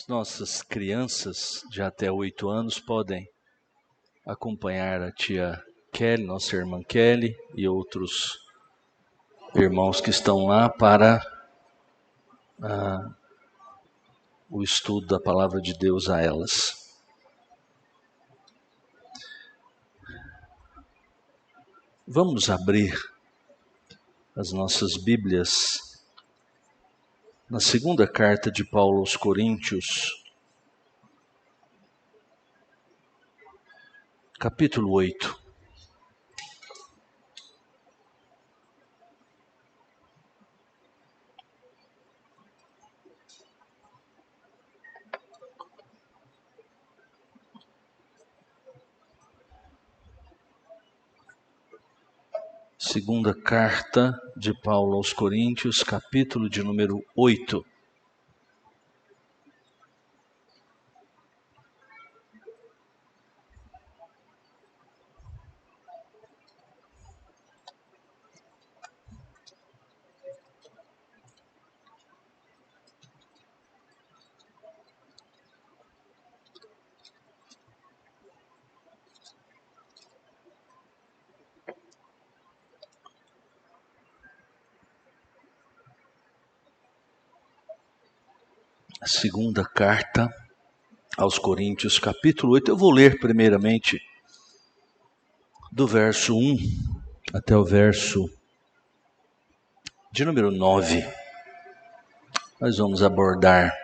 As nossas crianças de até 8 anos podem acompanhar a tia Kelly, nossa irmã Kelly, e outros irmãos que estão lá para o estudo da palavra de Deus a elas. Vamos abrir as nossas Bíblias na segunda carta de Paulo aos Coríntios, capítulo 8. Segunda carta de Paulo aos Coríntios, capítulo de número 8. A segunda carta aos Coríntios, capítulo 8. Eu vou ler primeiramente do verso 1 até o verso de número 9. Nós vamos abordar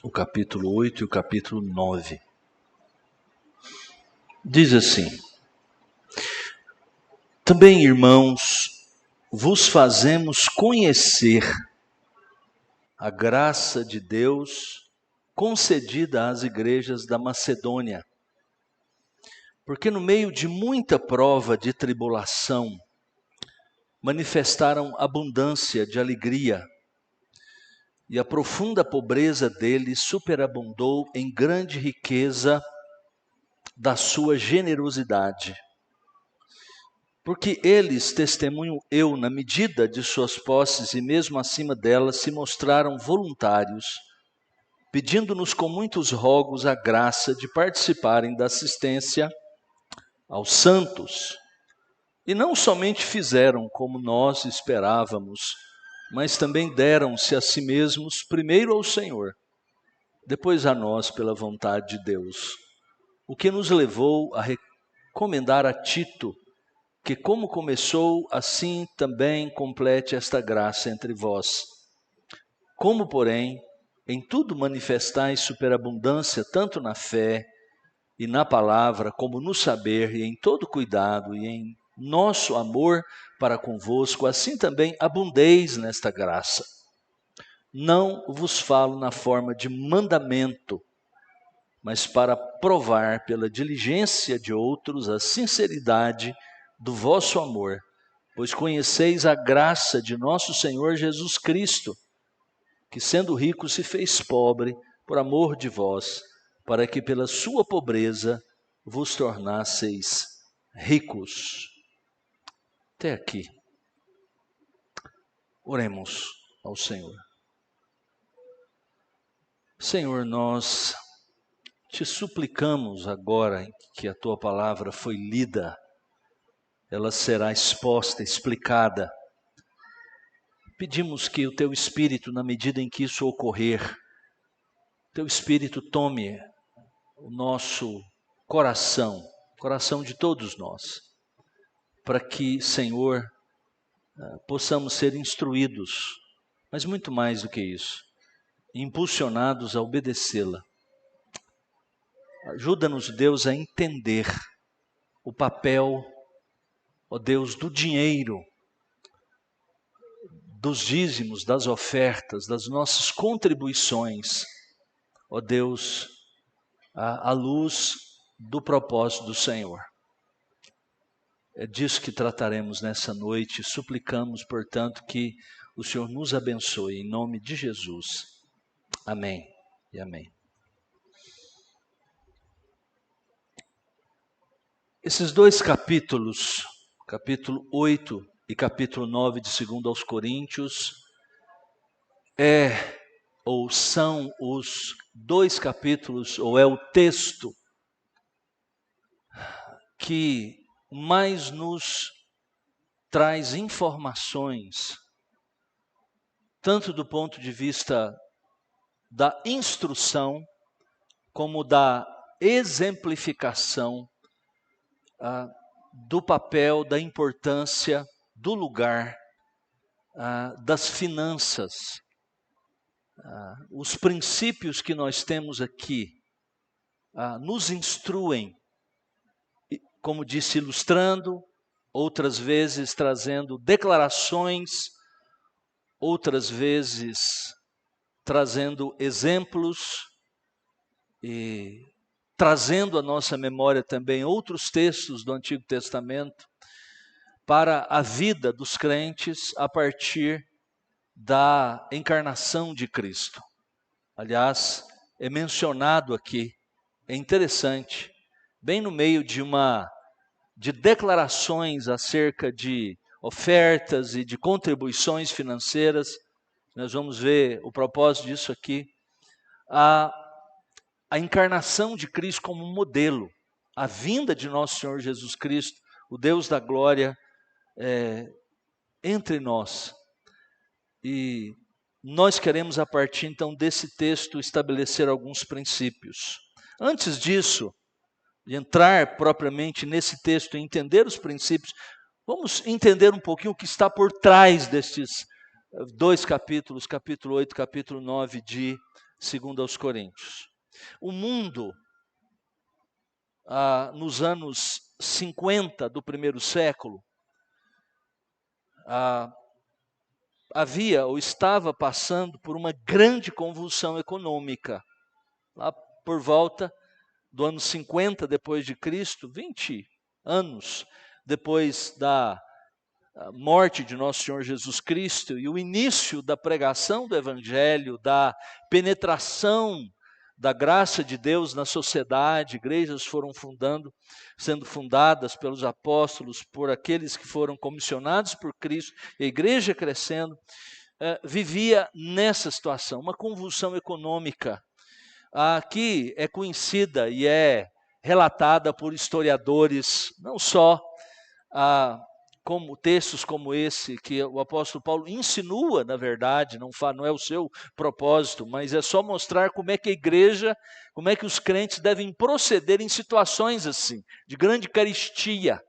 o capítulo 8 e o capítulo 9. Diz assim: Também, irmãos, vos fazemos conhecer a graça de Deus concedida às igrejas da Macedônia, porque no meio de muita prova de tribulação, manifestaram abundância de alegria, e a profunda pobreza deles superabundou em grande riqueza da sua generosidade. Porque eles, testemunho eu, na medida de suas posses e mesmo acima delas, se mostraram voluntários, pedindo-nos com muitos rogos a graça de participarem da assistência aos santos. E não somente fizeram como nós esperávamos, mas também deram-se a si mesmos, primeiro ao Senhor, depois a nós pela vontade de Deus, o que nos levou a recomendar a Tito, que como começou, assim também complete esta graça entre vós. Como, porém, em tudo manifestais superabundância, tanto na fé e na palavra, como no saber e em todo cuidado e em nosso amor para convosco, assim também abundeis nesta graça. Não vos falo na forma de mandamento, mas para provar pela diligência de outros a sinceridade do vosso amor, pois conheceis a graça de nosso Senhor Jesus Cristo, que sendo rico se fez pobre por amor de vós, para que pela sua pobreza vos tornasseis ricos. Até aqui. Oremos ao Senhor. Senhor, nós te suplicamos agora que a tua palavra foi lida, ela será exposta, explicada. Pedimos que o teu Espírito, na medida em que isso ocorrer, teu Espírito tome o nosso coração de todos nós, para que, Senhor, possamos ser instruídos, mas muito mais do que isso, impulsionados a obedecê-la. Ajuda-nos, Deus, a entender o papel, ó Deus, do dinheiro, dos dízimos, das ofertas, das nossas contribuições, ó Deus, à luz do propósito do Senhor. É disso que trataremos nessa noite. Suplicamos, portanto, que o Senhor nos abençoe, em nome de Jesus. Amém e amém. Esses dois capítulos, capítulo 8 e capítulo 9 de 2 aos Coríntios, é ou são os 2 capítulos, ou é o texto que mais nos traz informações, tanto do ponto de vista da instrução, como da exemplificação do papel, da importância, do lugar, das finanças. Os princípios que nós temos aqui nos instruem, como disse, ilustrando, outras vezes trazendo declarações, outras vezes trazendo exemplos e trazendo à nossa memória também outros textos do Antigo Testamento para a vida dos crentes a partir da encarnação de Cristo. Aliás, é mencionado aqui, é interessante, bem no meio de declarações acerca de ofertas e de contribuições financeiras, nós vamos ver o propósito disso aqui, a encarnação de Cristo como modelo, a vinda de nosso Senhor Jesus Cristo, o Deus da glória, entre nós. E nós queremos, a partir então desse texto, estabelecer alguns princípios. Antes disso, de entrar propriamente nesse texto e entender os princípios, vamos entender um pouquinho o que está por trás destes 2 capítulos, capítulo 8, capítulo 9 de 2 aos Coríntios. O mundo, nos anos 50 do primeiro século, havia ou estava passando por uma grande convulsão econômica. Lá por volta do ano 50 depois de Cristo, 20 anos depois da morte de nosso Senhor Jesus Cristo e o início da pregação do Evangelho, da penetração da graça de Deus na sociedade, igrejas foram sendo fundadas pelos apóstolos, por aqueles que foram comissionados por Cristo, e a igreja crescendo, vivia nessa situação, uma convulsão econômica, que é conhecida e é relatada por historiadores, não só como textos como esse, que o apóstolo Paulo insinua, na verdade, não é o seu propósito, mas é só mostrar como é que a igreja, como é que os crentes devem proceder em situações assim, de grande carestia,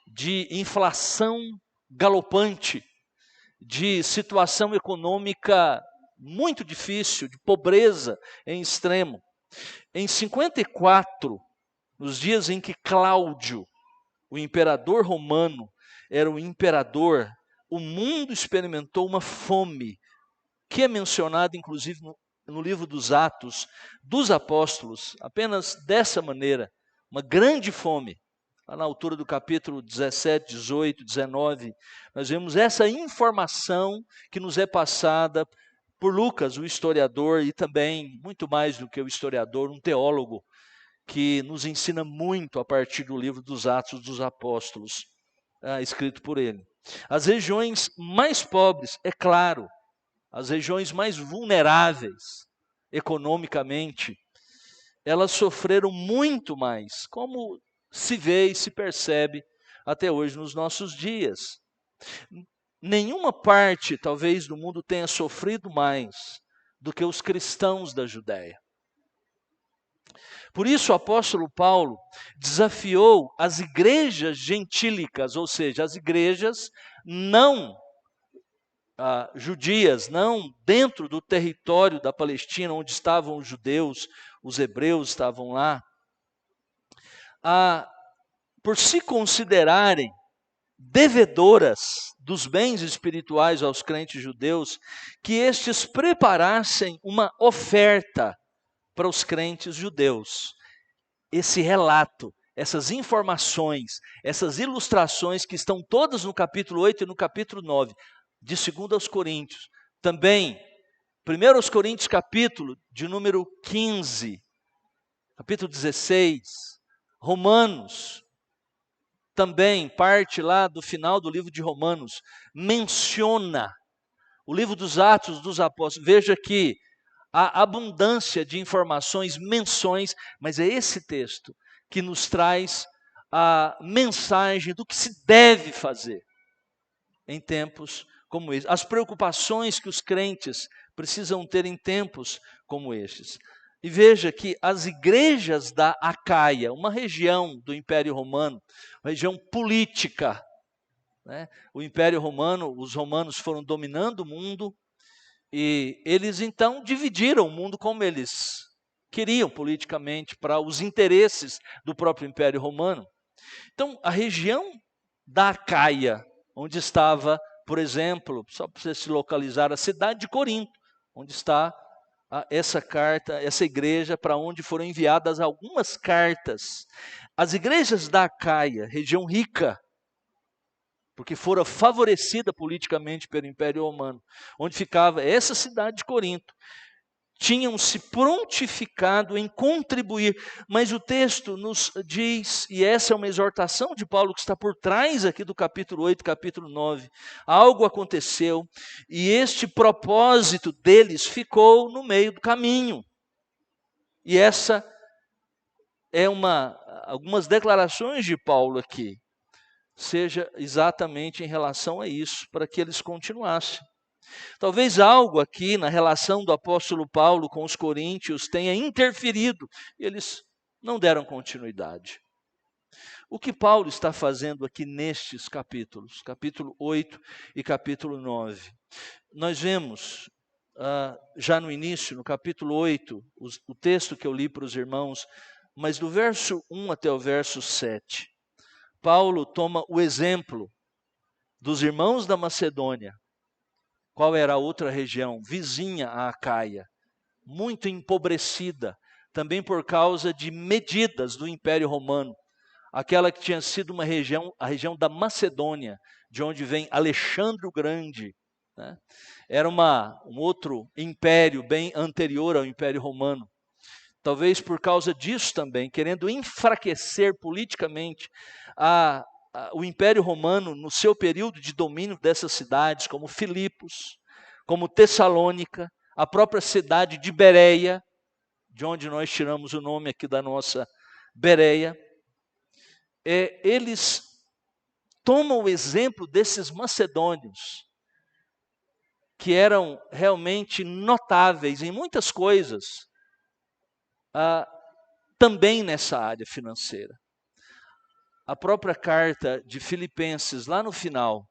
de inflação galopante, de situação econômica muito difícil, de pobreza em extremo. Em 54, nos dias em que Cláudio, o imperador romano, era o imperador, o mundo experimentou uma fome, que é mencionada inclusive no livro dos Atos dos Apóstolos, apenas dessa maneira, uma grande fome. Lá na altura do capítulo 17, 18, 19, nós vemos essa informação que nos é passada por Lucas, o historiador, e também, muito mais do que o historiador, um teólogo, que nos ensina muito a partir do livro dos Atos dos Apóstolos, escrito por ele. As regiões mais pobres, é claro, as regiões mais vulneráveis economicamente, elas sofreram muito mais, como se vê e se percebe até hoje nos nossos dias. Nenhuma parte, talvez, do mundo tenha sofrido mais do que os cristãos da Judéia. Por isso o apóstolo Paulo desafiou as igrejas gentílicas, ou seja, as igrejas não judias, não dentro do território da Palestina, onde estavam os judeus, os hebreus estavam lá, por se considerarem devedoras dos bens espirituais aos crentes judeus, que estes preparassem uma oferta para os crentes judeus. Esse relato, essas informações, essas ilustrações que estão todas no capítulo 8 e no capítulo 9, de 2 aos Coríntios. Também, 1 aos Coríntios, capítulo de número 15, capítulo 16, Romanos, também parte lá do final do livro de Romanos, menciona o livro dos Atos dos Apóstolos. Veja que a abundância de informações, menções, mas é esse texto que nos traz a mensagem do que se deve fazer em tempos como esse. As preocupações que os crentes precisam ter em tempos como estes. E veja que as igrejas da Acaia, uma região do Império Romano, uma região política, né? O Império Romano, os romanos foram dominando o mundo e eles então dividiram o mundo como eles queriam politicamente, para os interesses do próprio Império Romano. Então, a região da Acaia, onde estava, por exemplo, só para você se localizar, a cidade de Corinto, onde está essa carta, essa igreja para onde foram enviadas algumas cartas. As igrejas da Acaia, região rica, porque fora favorecida politicamente pelo Império Romano, onde ficava essa cidade de Corinto, tinham se prontificado em contribuir, mas o texto nos diz, e essa é uma exortação de Paulo que está por trás aqui do capítulo 8, capítulo 9, algo aconteceu, e este propósito deles ficou no meio do caminho. E essa é algumas declarações de Paulo aqui, seja exatamente em relação a isso, para que eles continuassem. Talvez algo aqui na relação do apóstolo Paulo com os coríntios tenha interferido, e eles não deram continuidade. O que Paulo está fazendo aqui nestes capítulos, capítulo 8 e capítulo 9? Nós vemos, já no início, no capítulo 8, o texto que eu li para os irmãos, mas do verso 1 até o verso 7, Paulo toma o exemplo dos irmãos da Macedônia. Qual era a outra região? Vizinha à Acaia, muito empobrecida, também por causa de medidas do Império Romano. Aquela que tinha sido uma região, a região da Macedônia, de onde vem Alexandre o Grande, né? Era um outro império bem anterior ao Império Romano. Talvez por causa disso também, querendo enfraquecer politicamente o Império Romano no seu período de domínio dessas cidades, como Filipos, como Tessalônica, a própria cidade de Bereia, de onde nós tiramos o nome aqui da nossa Bereia. Eles tomam o exemplo desses macedônios, que eram realmente notáveis em muitas coisas, também nessa área financeira. A própria carta de Filipenses, lá no final,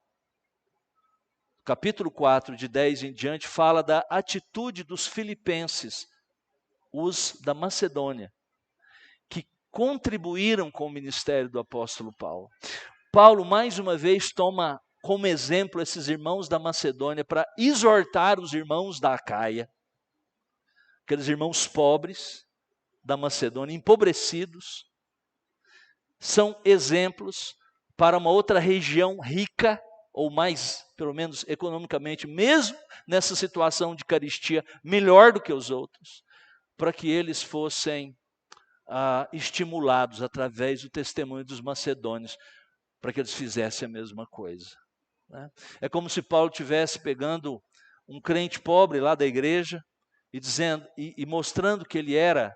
capítulo 4, de 10 em diante, fala da atitude dos filipenses, os da Macedônia, que contribuíram com o ministério do apóstolo Paulo. Paulo, mais uma vez, toma como exemplo esses irmãos da Macedônia para exortar os irmãos da Acaia, aqueles irmãos pobres da Macedônia, empobrecidos, são exemplos para uma outra região rica, ou mais, pelo menos economicamente, mesmo nessa situação de carestia, melhor do que os outros, para que eles fossem estimulados através do testemunho dos macedônios, para que eles fizessem a mesma coisa, né? É como se Paulo estivesse pegando um crente pobre lá da igreja e dizendo e mostrando que ele era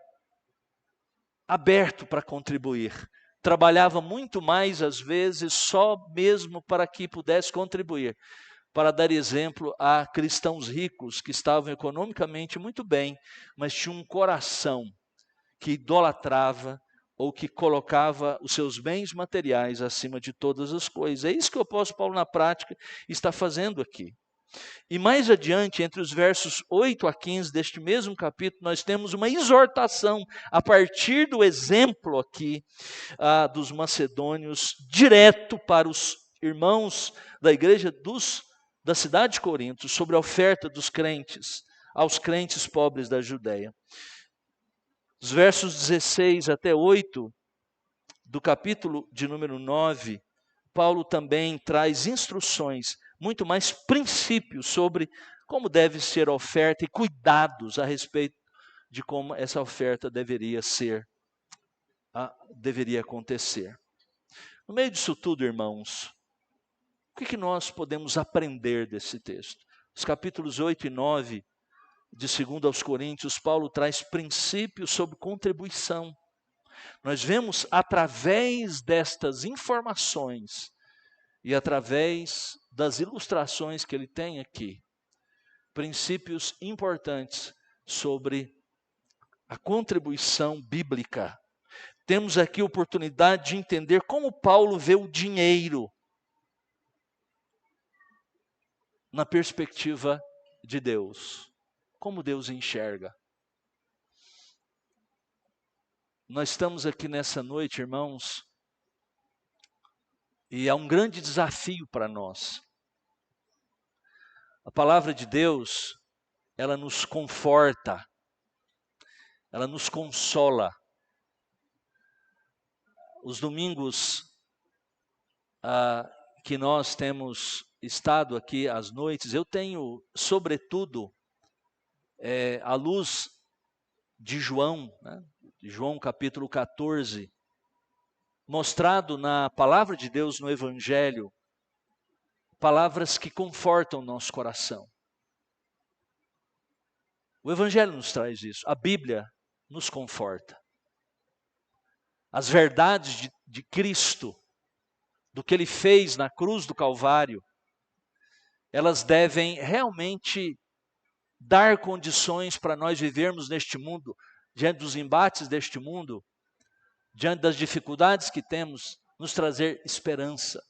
aberto para contribuir. Trabalhava muito mais, às vezes, só mesmo para que pudesse contribuir, para dar exemplo a cristãos ricos que estavam economicamente muito bem, mas tinham um coração que idolatrava ou que colocava os seus bens materiais acima de todas as coisas. É isso que o apóstolo Paulo, na prática, está fazendo aqui. E mais adiante, entre os versos 8 a 15 deste mesmo capítulo, nós temos uma exortação a partir do exemplo aqui dos macedônios, direto para os irmãos da igreja da cidade de Corinto, sobre a oferta dos crentes aos crentes pobres da Judéia. Os versos 16 até 8 do capítulo de número 9, Paulo também traz instruções, muito mais princípios sobre como deve ser a oferta e cuidados a respeito de como essa oferta deveria acontecer. No meio disso tudo, irmãos, o que nós podemos aprender desse texto? Os capítulos 8 e 9 de 2 aos Coríntios, Paulo traz princípios sobre contribuição. Nós vemos através destas informações e através das ilustrações que ele tem aqui, princípios importantes sobre a contribuição bíblica. Temos aqui a oportunidade de entender como Paulo vê o dinheiro na perspectiva de Deus. Como Deus enxerga. Nós estamos aqui nessa noite, irmãos, e é um grande desafio para nós. A palavra de Deus, ela nos conforta, ela nos consola. Os domingos que nós temos estado aqui às noites, eu tenho, sobretudo, à luz de João, né? João capítulo 14, mostrado na palavra de Deus no Evangelho, palavras que confortam o nosso coração. O Evangelho nos traz isso, a Bíblia nos conforta. As verdades de Cristo, do que Ele fez na cruz do Calvário, elas devem realmente dar condições para nós vivermos neste mundo, diante dos embates deste mundo, diante das dificuldades que temos, nos trazer esperança.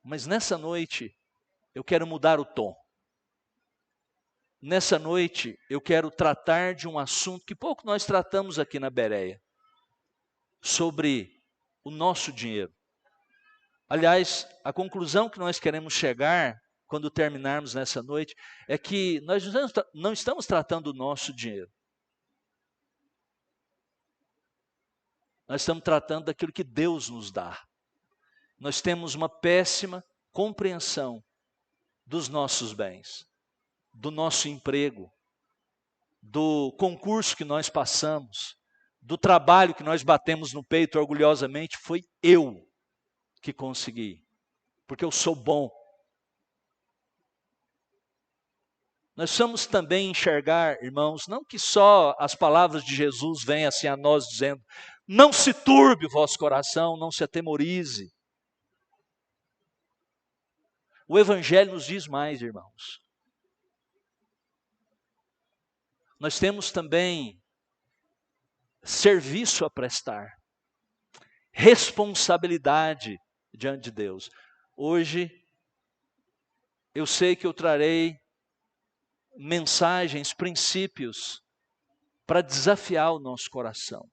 Mas nessa noite, eu quero mudar o tom. Nessa noite, eu quero tratar de um assunto que pouco nós tratamos aqui na Bereia, sobre o nosso dinheiro. Aliás, a conclusão que nós queremos chegar, quando terminarmos nessa noite, é que nós não estamos tratando do nosso dinheiro. Nós estamos tratando daquilo que Deus nos dá. Nós temos uma péssima compreensão dos nossos bens, do nosso emprego, do concurso que nós passamos, do trabalho que nós batemos no peito orgulhosamente. Foi eu que consegui, porque eu sou bom. Nós precisamos também enxergar, irmãos, não que só as palavras de Jesus venham assim a nós dizendo: não se turbe o vosso coração, não se atemorize. O Evangelho nos diz mais, irmãos. Nós temos também serviço a prestar, responsabilidade diante de Deus. Hoje, eu sei que eu trarei mensagens, princípios, para desafiar o nosso coração,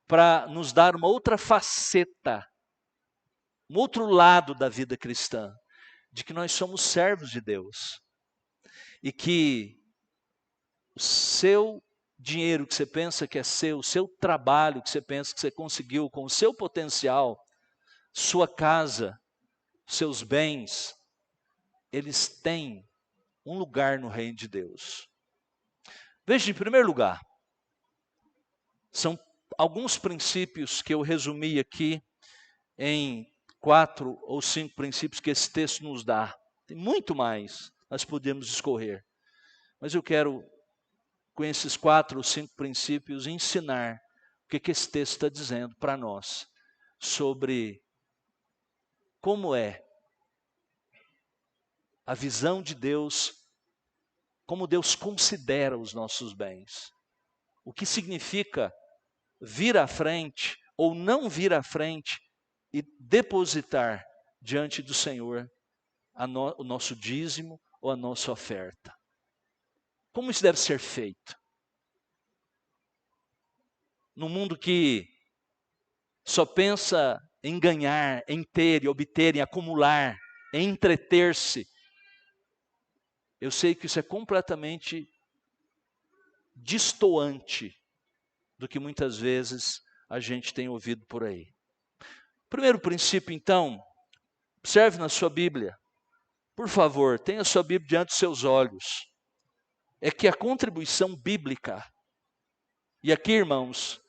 para nos dar uma outra faceta, um outro lado da vida cristã, de que nós somos servos de Deus, e que o seu dinheiro que você pensa que é seu, o seu trabalho que você pensa que você conseguiu com o seu potencial, sua casa, seus bens, eles têm um lugar no reino de Deus. Veja, em primeiro lugar, são alguns princípios que eu resumi aqui em 4 ou 5 princípios que esse texto nos dá. Tem muito mais, nós podemos escorrer. Mas eu quero, com esses 4 ou 5 princípios, ensinar o que esse texto está dizendo para nós sobre como é a visão de Deus, como Deus considera os nossos bens. O que significa vir à frente ou não vir à frente e depositar diante do Senhor o nosso dízimo ou a nossa oferta. Como isso deve ser feito? Num mundo que só pensa em ganhar, em ter e obter, em acumular, em entreter-se, eu sei que isso é completamente destoante do que muitas vezes a gente tem ouvido por aí. Primeiro princípio, então, observe na sua Bíblia. Por favor, tenha a sua Bíblia diante dos seus olhos. É que a contribuição bíblica, e aqui, irmãos,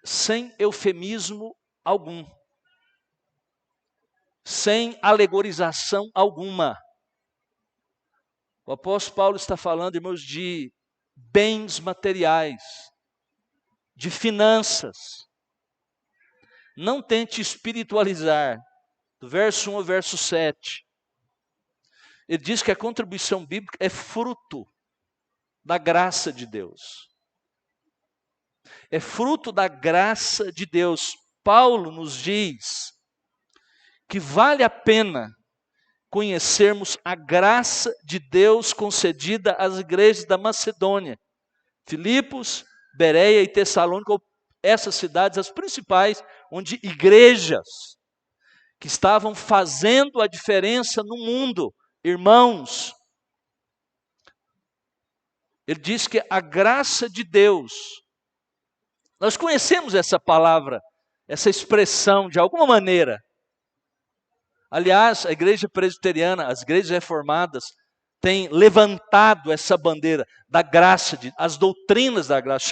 sem eufemismo algum, sem alegorização alguma, O apóstolo Paulo está falando, irmãos, de bens materiais, de finanças. Não tente espiritualizar. Do verso 1 ao verso 7. Ele diz que a contribuição bíblica é fruto da graça de Deus. É fruto da graça de Deus. Paulo nos diz que vale a pena conhecermos a graça de Deus concedida às igrejas da Macedônia, Filipos, Bereia e Tessalônica, essas cidades, as principais, onde igrejas que estavam fazendo a diferença no mundo, irmãos. Ele diz que a graça de Deus, nós conhecemos essa palavra, essa expressão de alguma maneira. Aliás, a igreja presbiteriana, as igrejas reformadas, têm levantado essa bandeira da graça, as doutrinas da graça.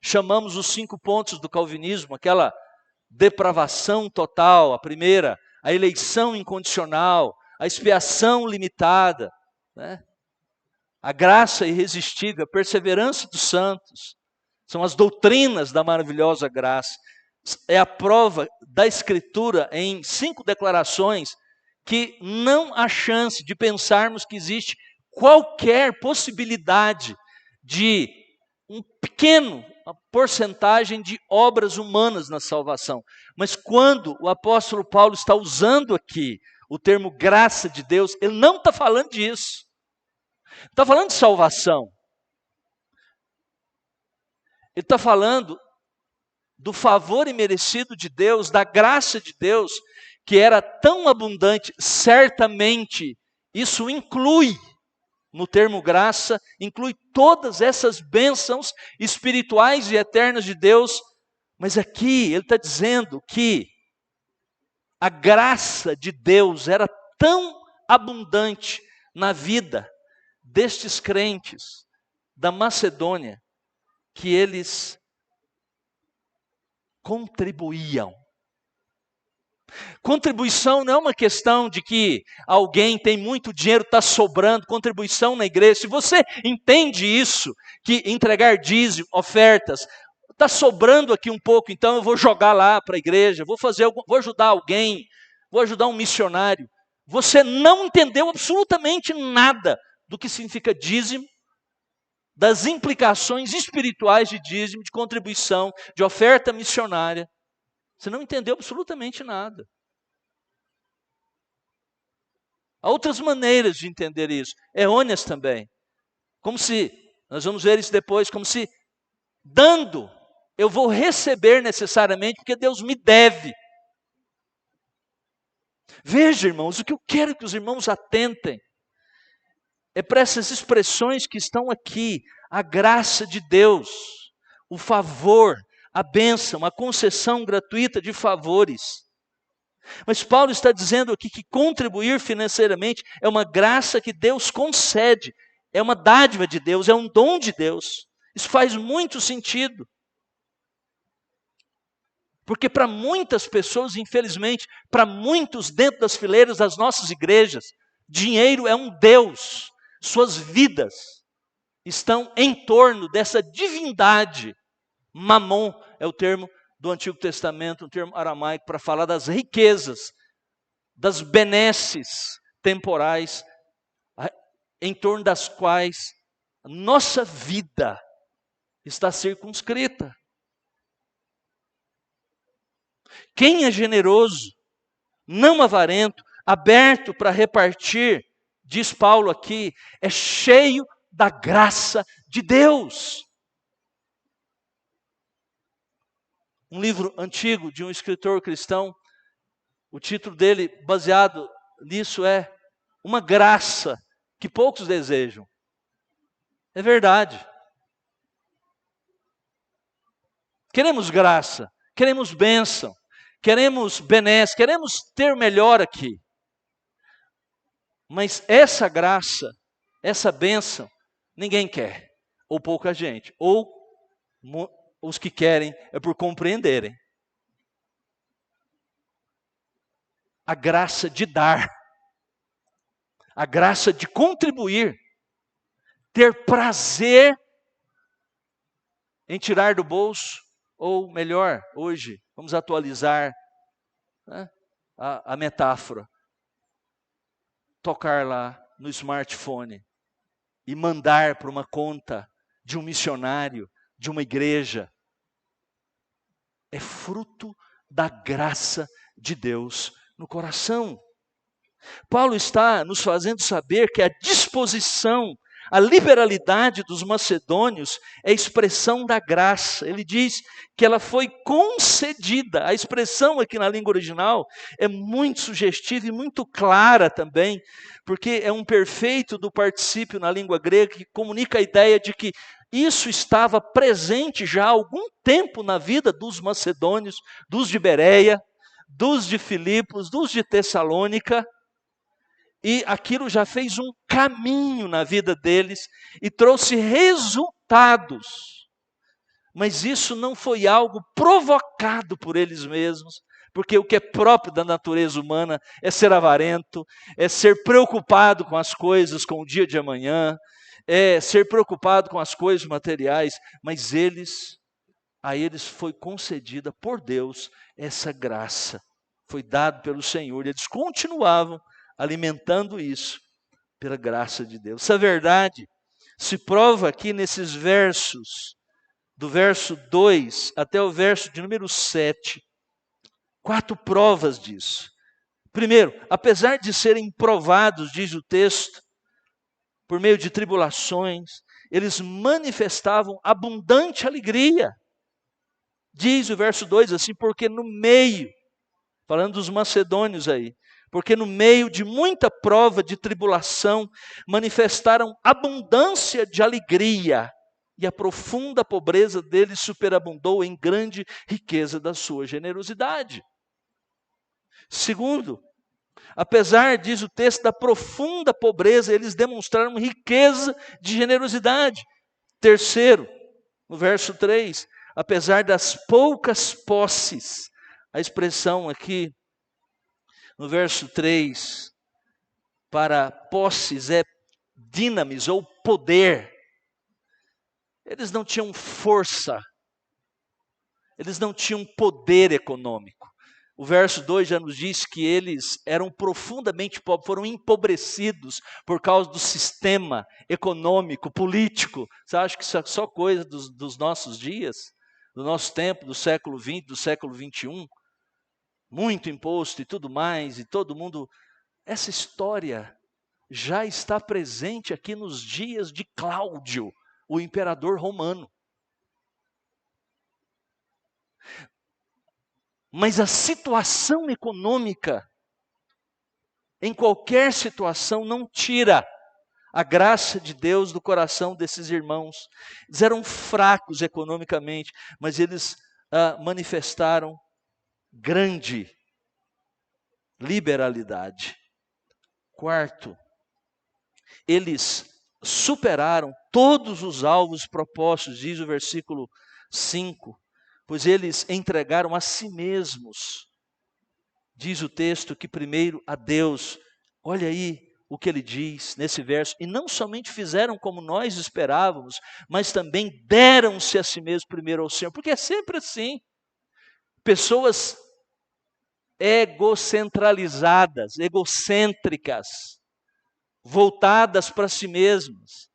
Chamamos os 5 pontos do calvinismo, aquela depravação total, a primeira, a eleição incondicional, a expiação limitada, né? A graça irresistível, a perseverança dos santos. São as doutrinas da maravilhosa graça. É a prova da Escritura em 5 declarações que não há chance de pensarmos que existe qualquer possibilidade de uma porcentagem de obras humanas na salvação. Mas quando o apóstolo Paulo está usando aqui o termo graça de Deus, ele não está falando disso. Está falando de salvação. Ele está falando do favor imerecido de Deus, da graça de Deus, que era tão abundante. Certamente, isso inclui, no termo graça, inclui todas essas bênçãos espirituais e eternas de Deus. Mas aqui ele está dizendo que a graça de Deus era tão abundante na vida destes crentes da Macedônia, que eles contribuíam. Contribuição não é uma questão de que alguém tem muito dinheiro, está sobrando, contribuição na igreja. Se você entende isso, que entregar dízimo, ofertas, está sobrando aqui um pouco, então eu vou jogar lá para a igreja, vou ajudar alguém, vou ajudar um missionário. Você não entendeu absolutamente nada do que significa dízimo, das implicações espirituais de dízimo, de contribuição, de oferta missionária. Você não entendeu absolutamente nada. Há outras maneiras de entender isso, errôneas também. Como se, nós vamos ver isso depois, como se dando, eu vou receber necessariamente, porque Deus me deve. Veja, irmãos, o que eu quero que os irmãos atentem é para essas expressões que estão aqui, a graça de Deus, o favor, a bênção, a concessão gratuita de favores. Mas Paulo está dizendo aqui que contribuir financeiramente é uma graça que Deus concede, é uma dádiva de Deus, é um dom de Deus. Isso faz muito sentido. Porque para muitas pessoas, infelizmente, para muitos dentro das fileiras das nossas igrejas, dinheiro é um Deus. Suas vidas estão em torno dessa divindade. Mamon é o termo do Antigo Testamento, um termo aramaico para falar das riquezas, das benesses temporais, em torno das quais a nossa vida está circunscrita. Quem é generoso, não avarento, aberto para repartir, diz Paulo aqui, é cheio da graça de Deus. Um livro antigo de um escritor cristão, o título dele, baseado nisso, é Uma Graça que Poucos Desejam. É verdade. Queremos graça, queremos bênção, queremos benesse, queremos ter melhor aqui. Mas essa graça, essa bênção, ninguém quer, ou pouca gente, ou os que querem é por compreenderem. A graça de dar, a graça de contribuir, ter prazer em tirar do bolso, ou melhor, hoje, vamos atualizar, né, a metáfora, tocar lá no smartphone e mandar para uma conta de um missionário, de uma igreja, é fruto da graça de Deus no coração. Paulo está nos fazendo saber que a disposição, a liberalidade dos macedônios é expressão da graça. Ele diz que ela foi concedida. A expressão aqui na língua original é muito sugestiva e muito clara também, porque é um perfeito do particípio na língua grega que comunica a ideia de que isso estava presente já há algum tempo na vida dos macedônios, dos de Bereia, dos de Filipos, dos de Tessalônica. E aquilo já fez um caminho na vida deles e trouxe resultados. Mas isso não foi algo provocado por eles mesmos, porque o que é próprio da natureza humana é ser avarento, é ser preocupado com as coisas, com o dia de amanhã, é ser preocupado com as coisas materiais, mas a eles foi concedida por Deus essa graça, foi dado pelo Senhor, e eles continuavam alimentando isso pela graça de Deus. Essa verdade se prova aqui nesses versos, do verso 2 até o verso de número 7. 4 provas disso. Primeiro, apesar de serem provados, diz o texto, por meio de tribulações, eles manifestavam abundante alegria. Diz o verso 2 assim, porque no meio, falando dos macedônios aí, porque no meio de muita prova de tribulação, manifestaram abundância de alegria, e a profunda pobreza deles superabundou em grande riqueza da sua generosidade. Segundo, apesar, diz o texto, da profunda pobreza, eles demonstraram riqueza de generosidade. Terceiro, no verso 3, apesar das poucas posses, a expressão aqui, no verso 3, para posses é dinamis ou poder. Eles não tinham força, eles não tinham poder econômico. O verso 2 já nos diz que eles eram profundamente pobres, foram empobrecidos por causa do sistema econômico, político. Você acha que isso é só coisa dos nossos dias? Do nosso tempo, do século XX, do século XXI? Muito imposto e tudo mais, e todo mundo. Essa história já está presente aqui nos dias de Cláudio, o imperador romano. Mas a situação econômica, em qualquer situação, não tira a graça de Deus do coração desses irmãos. Eles eram fracos economicamente, mas eles manifestaram grande liberalidade. Quarto, eles superaram todos os alvos propostos, diz o versículo 5, pois eles entregaram a si mesmos. Diz o texto que primeiro a Deus, olha aí o que ele diz nesse verso, e não somente fizeram como nós esperávamos, mas também deram-se a si mesmos primeiro ao Senhor, porque é sempre assim. Pessoas egocentralizadas, egocêntricas, voltadas para si mesmas,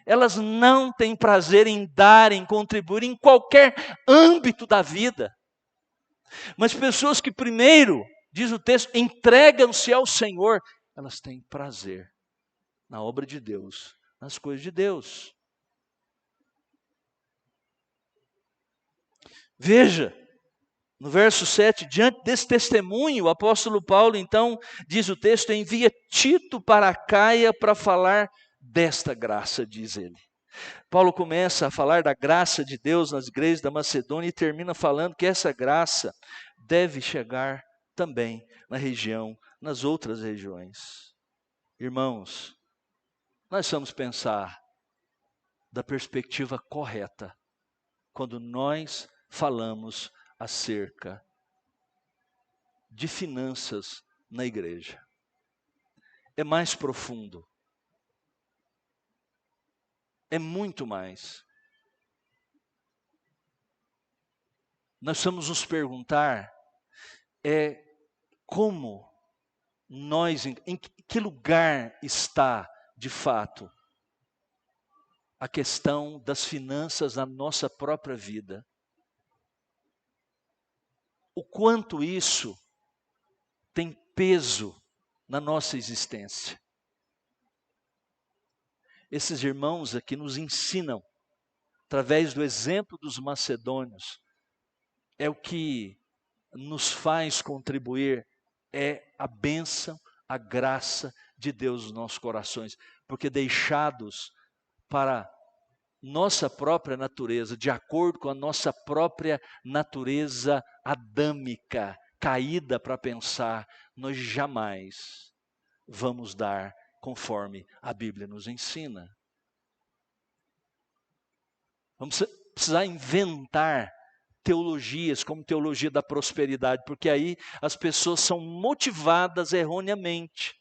elas não têm prazer em dar, em contribuir em qualquer âmbito da vida. Mas pessoas que primeiro, diz o texto, entregam-se ao Senhor, elas têm prazer na obra de Deus, nas coisas de Deus. Veja, no verso 7, diante desse testemunho, o apóstolo Paulo, então, diz o texto, envia Tito para Acaia para falar desta graça, diz ele. Paulo começa a falar da graça de Deus nas igrejas da Macedônia e termina falando que essa graça deve chegar também na região, nas outras regiões. Irmãos, nós vamos pensar da perspectiva correta quando nós falamos acerca de finanças na igreja. É mais profundo. é muito mais. Nós precisamos nos perguntar como nós, em que lugar está, de fato, a questão das finanças na nossa própria vida. O quanto isso tem peso na nossa existência. Esses irmãos aqui nos ensinam, através do exemplo dos macedônios, é o que nos faz contribuir, é a bênção, a graça de Deus nos nossos corações, porque deixados para nossa própria natureza, de acordo com a nossa própria natureza adâmica, caída para pensar, nós jamais vamos dar conforme a Bíblia nos ensina. Vamos precisar inventar teologias, como teologia da prosperidade, porque aí as pessoas são motivadas erroneamente,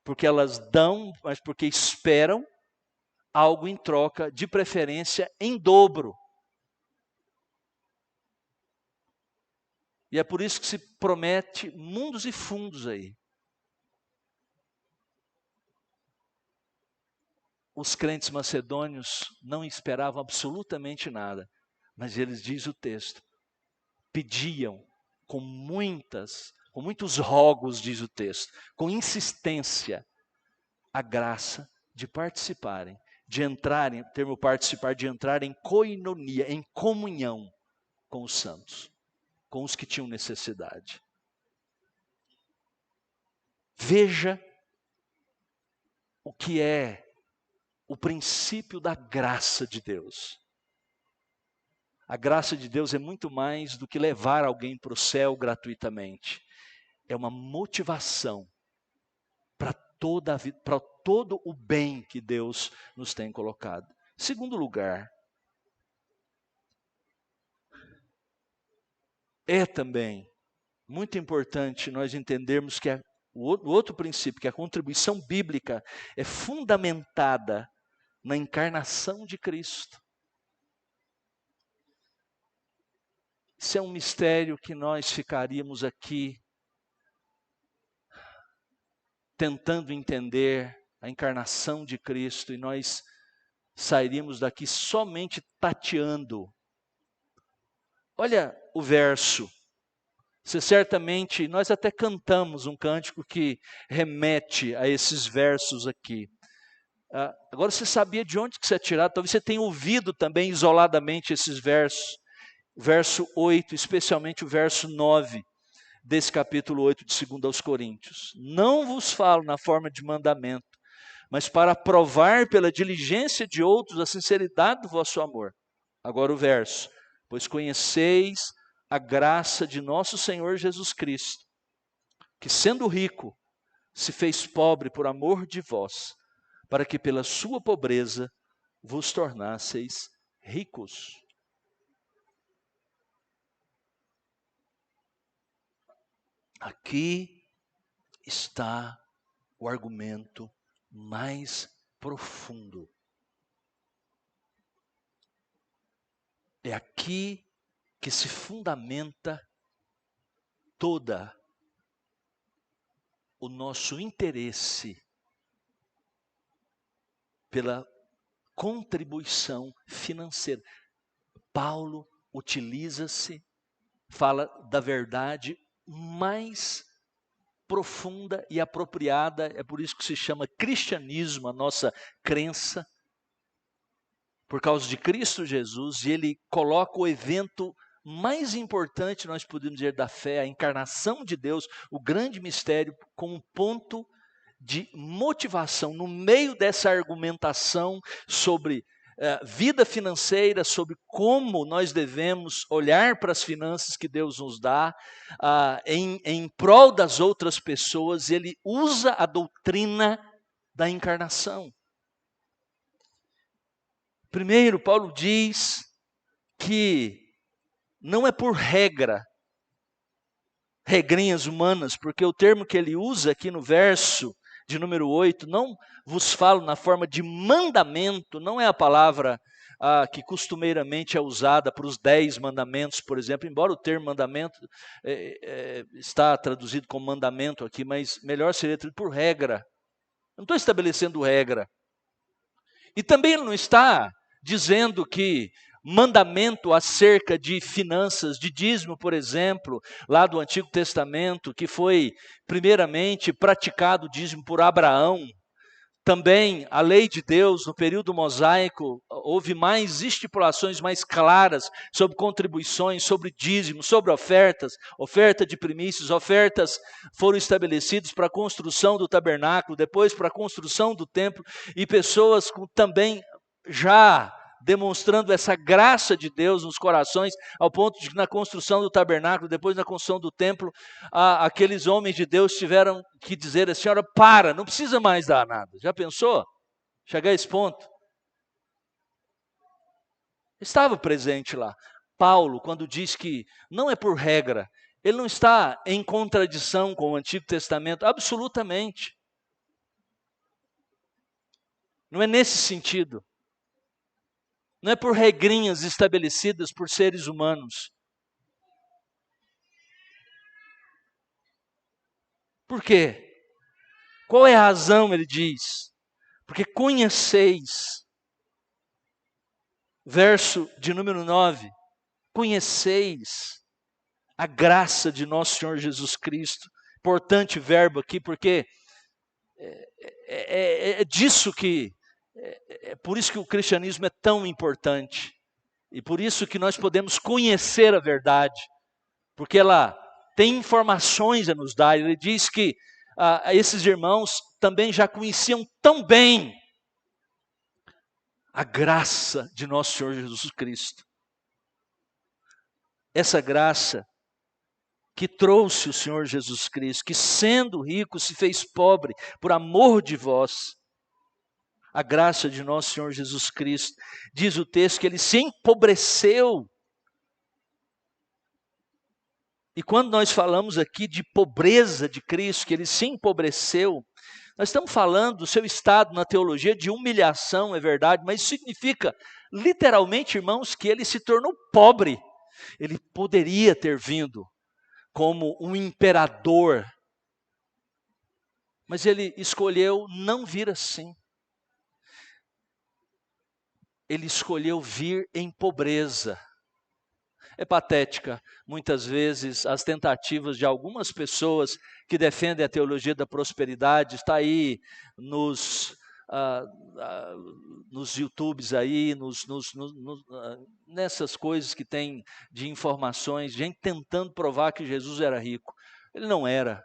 porque elas dão, mas porque esperam algo em troca, de preferência em dobro. E é por isso que se promete mundos e fundos aí. Os crentes macedônios não esperavam absolutamente nada, mas eles, diz o texto, pediam com muitos rogos, diz o texto, com insistência, a graça de participarem, de entrarem, o termo participar, de entrar em koinonia, em comunhão com os santos, com os que tinham necessidade. Veja o que é o princípio da graça de Deus. A graça de Deus é muito mais do que levar alguém para o céu gratuitamente. É uma motivação para toda a vida, para todo o bem que Deus nos tem colocado. Segundo lugar, é também muito importante nós entendermos que o outro princípio, que a contribuição bíblica é fundamentada na encarnação de Cristo. Isso é um mistério que nós ficaríamos aqui tentando entender a encarnação de Cristo e nós sairíamos daqui somente tateando. Olha o verso. Você certamente, nós até cantamos um cântico que remete a esses versos aqui. Agora você sabia de onde que você é tirado? Talvez você tenha ouvido também isoladamente esses versos. Verso 8, especialmente o verso 9 desse capítulo 8 de 2 aos Coríntios. Não vos falo na forma de mandamento, mas para provar pela diligência de outros a sinceridade do vosso amor. Agora o verso. Pois conheceis a graça de nosso Senhor Jesus Cristo, que sendo rico, se fez pobre por amor de vós, para que pela sua pobreza vos tornasseis ricos. Aqui está o argumento mais profundo. É aqui que se fundamenta toda o nosso interesse pela contribuição financeira. Paulo fala da verdade mais profunda e apropriada, é por isso que se chama cristianismo, a nossa crença, por causa de Cristo Jesus, e ele coloca o evento mais importante, nós podemos dizer, da fé, a encarnação de Deus, o grande mistério, como um ponto de motivação, no meio dessa argumentação sobre vida financeira, sobre como nós devemos olhar para as finanças que Deus nos dá, em prol das outras pessoas, ele usa a doutrina da encarnação. Primeiro, Paulo diz que não é por regrinhas humanas, porque o termo que ele usa aqui no verso de número 8, não vos falo na forma de mandamento, não é a palavra que costumeiramente é usada para os 10 mandamentos, por exemplo, embora o termo mandamento está traduzido como mandamento aqui, mas melhor seria traduzido por regra. Eu não estou estabelecendo regra. E também ele não está dizendo que mandamento acerca de finanças, de dízimo, por exemplo, lá do Antigo Testamento, que foi primeiramente praticado o dízimo por Abraão. Também a lei de Deus, no período mosaico, houve mais estipulações mais claras sobre contribuições, sobre dízimo, sobre ofertas, oferta de primícias, ofertas foram estabelecidas para a construção do tabernáculo, depois para a construção do templo, e pessoas também já demonstrando essa graça de Deus nos corações, ao ponto de que na construção do tabernáculo, depois na construção do templo, aqueles homens de Deus tiveram que dizer assim: olha, para, não precisa mais dar nada. Já pensou? Chegar a esse ponto? Estava presente lá. Paulo, quando diz que não é por regra, ele não está em contradição com o Antigo Testamento, absolutamente. Não é nesse sentido. Não é por regrinhas estabelecidas por seres humanos. Por quê? Qual é a razão, ele diz? Porque conheceis, verso de número 9, conheceis a graça de nosso Senhor Jesus Cristo. Importante verbo aqui, porque é disso que, é por isso que o cristianismo é tão importante. E por isso que nós podemos conhecer a verdade, porque ela tem informações a nos dar. Ele diz que esses irmãos também já conheciam tão bem a graça de nosso Senhor Jesus Cristo. Essa graça que trouxe o Senhor Jesus Cristo, que sendo rico se fez pobre por amor de vós. A graça de nosso Senhor Jesus Cristo. Diz o texto que ele se empobreceu. E quando nós falamos aqui de pobreza de Cristo, que ele se empobreceu, nós estamos falando do seu estado na teologia de humilhação, é verdade, mas isso significa, literalmente, irmãos, que ele se tornou pobre. Ele poderia ter vindo como um imperador, mas ele escolheu não vir assim. Ele escolheu vir em pobreza. É patética, muitas vezes, as tentativas de algumas pessoas que defendem a teologia da prosperidade. Está aí nos YouTubes aí, nessas coisas que tem de informações, gente tentando provar que Jesus era rico. Ele não era.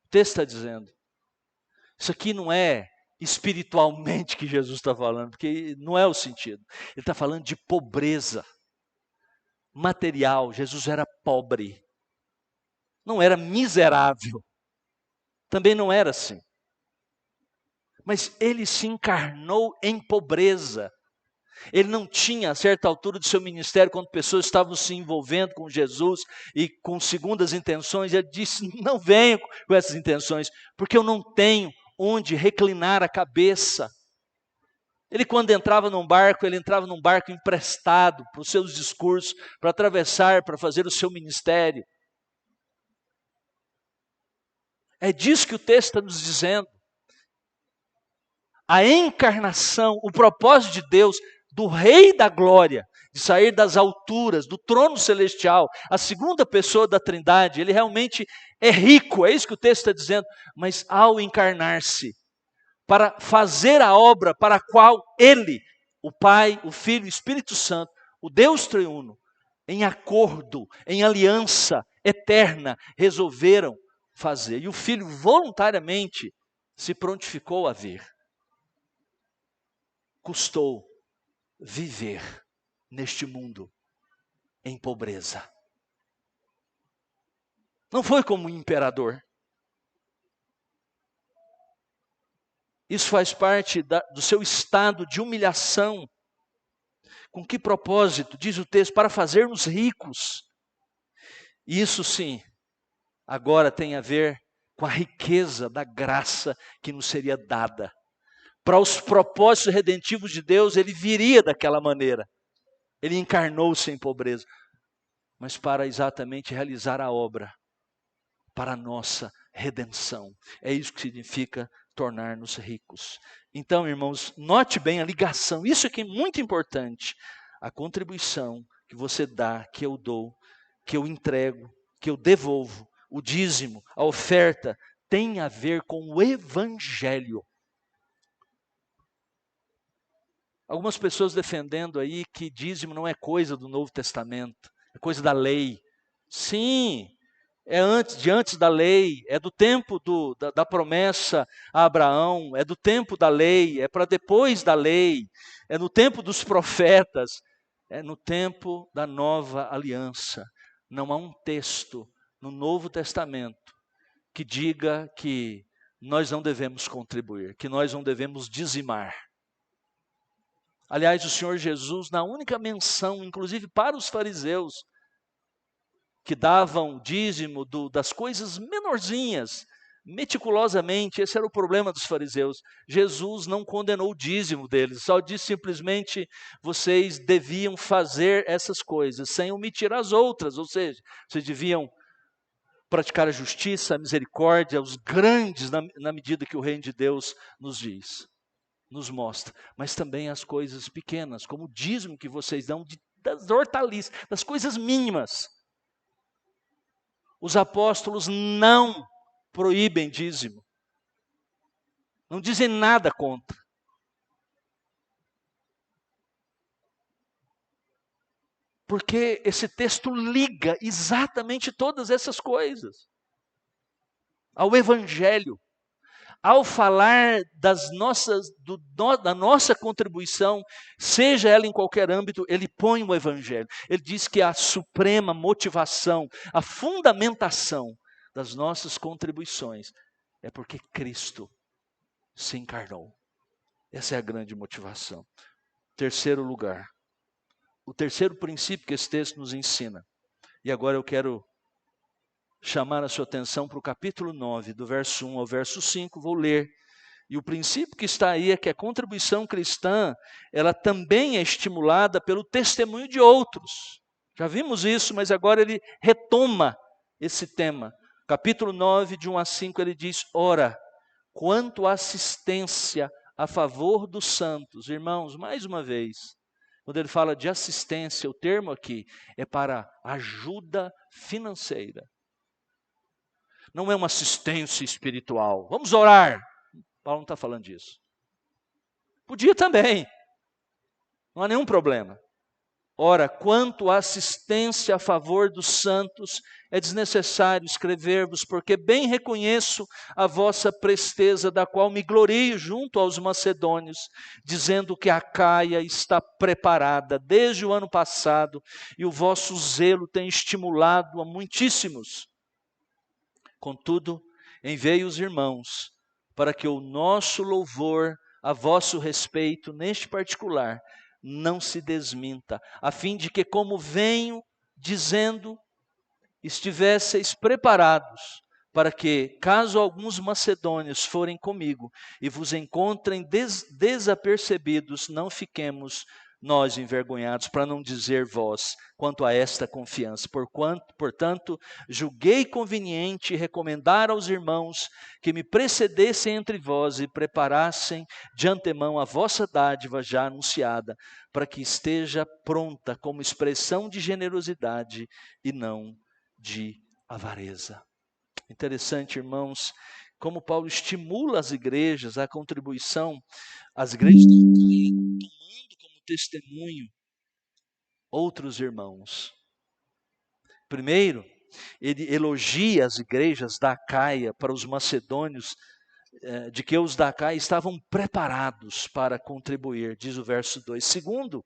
O texto está dizendo. Isso aqui não é espiritualmente que Jesus está falando, porque não é o sentido. Ele está falando de pobreza material. Jesus era pobre, não era miserável, também não era assim, mas ele se encarnou em pobreza. Ele não tinha, a certa altura do seu ministério, quando pessoas estavam se envolvendo com Jesus e com segundas intenções, ele disse: não venham com essas intenções, porque eu não tenho onde reclinar a cabeça. Ele, quando entrava num barco, ele entrava num barco emprestado para os seus discursos, para atravessar, para fazer o seu ministério. É disso que o texto está nos dizendo. A encarnação, o propósito de Deus, do Rei da Glória, de sair das alturas, do trono celestial, a segunda pessoa da Trindade, ele realmente é rico, é isso que o texto está dizendo, mas ao encarnar-se, para fazer a obra para a qual ele, o Pai, o Filho e o Espírito Santo, o Deus triuno, em acordo, em aliança eterna, resolveram fazer. E o Filho voluntariamente se prontificou a vir. Custou viver neste mundo em pobreza. Não foi como um imperador. Isso faz parte do seu estado de humilhação. Com que propósito? Diz o texto, para fazermos ricos. E isso sim, agora tem a ver com a riqueza da graça que nos seria dada. Para os propósitos redentivos de Deus, ele viria daquela maneira. Ele encarnou-se em pobreza, mas para exatamente realizar a obra, para a nossa redenção. É isso que significa tornar-nos ricos. Então, irmãos, note bem a ligação. Isso aqui é muito importante. A contribuição que você dá, que eu dou, que eu entrego, que eu devolvo, o dízimo, a oferta, tem a ver com o Evangelho. Algumas pessoas defendendo aí que dízimo não é coisa do Novo Testamento, é coisa da lei. Sim, é antes da lei, é do tempo da promessa a Abraão, é do tempo da lei, é para depois da lei, é no tempo dos profetas, é no tempo da nova aliança. Não há um texto no Novo Testamento que diga que nós não devemos contribuir, que nós não devemos dizimar. Aliás, o Senhor Jesus, na única menção, inclusive para os fariseus, que davam dízimo das coisas menorzinhas, meticulosamente, esse era o problema dos fariseus. Jesus não condenou o dízimo deles, só disse simplesmente, vocês deviam fazer essas coisas, sem omitir as outras, ou seja, vocês deviam praticar a justiça, a misericórdia, os grandes, na medida que o reino de Deus nos diz, nos mostra, mas também as coisas pequenas, como o dízimo que vocês dão das hortaliças, das coisas mínimas. Os apóstolos não proíbem dízimo, não dizem nada contra. Porque esse texto liga exatamente todas essas coisas ao Evangelho. Ao falar da nossa contribuição, seja ela em qualquer âmbito, ele põe o Evangelho. Ele diz que a suprema motivação, a fundamentação das nossas contribuições é porque Cristo se encarnou. Essa é a grande motivação. Terceiro lugar, o terceiro princípio que esse texto nos ensina. E agora eu quero chamar a sua atenção para o capítulo 9, do verso 1 ao verso 5, vou ler. E o princípio que está aí é que a contribuição cristã, ela também é estimulada pelo testemunho de outros. Já vimos isso, mas agora ele retoma esse tema. Capítulo 9, de 1 a 5, ele diz, ora, quanto à assistência a favor dos santos, irmãos, mais uma vez, quando ele fala de assistência, o termo aqui é para ajuda financeira. Não é uma assistência espiritual. Vamos orar. Paulo não está falando disso. Podia também. Não há nenhum problema. Ora, quanto à assistência a favor dos santos, é desnecessário escrever-vos, porque bem reconheço a vossa presteza, da qual me glorio junto aos macedônios, dizendo que a Acaia está preparada desde o ano passado, e o vosso zelo tem estimulado a muitíssimos. Contudo, enviei os irmãos, para que o nosso louvor a vosso respeito, neste particular, não se desminta, a fim de que, como venho dizendo, estivesseis preparados, para que, caso alguns macedônios forem comigo e vos encontrem desapercebidos, não fiquemos nós envergonhados, para não dizer vós, quanto a esta confiança. Portanto, julguei conveniente recomendar aos irmãos que me precedessem entre vós e preparassem de antemão a vossa dádiva já anunciada, para que esteja pronta como expressão de generosidade e não de avareza. Interessante, irmãos, como Paulo estimula as igrejas, a contribuição, as igrejas tomando como testemunho outros irmãos. Primeiro, ele elogia as igrejas da Acaia para os macedônios, de que os da Acaia estavam preparados para contribuir, diz o verso 2. Segundo,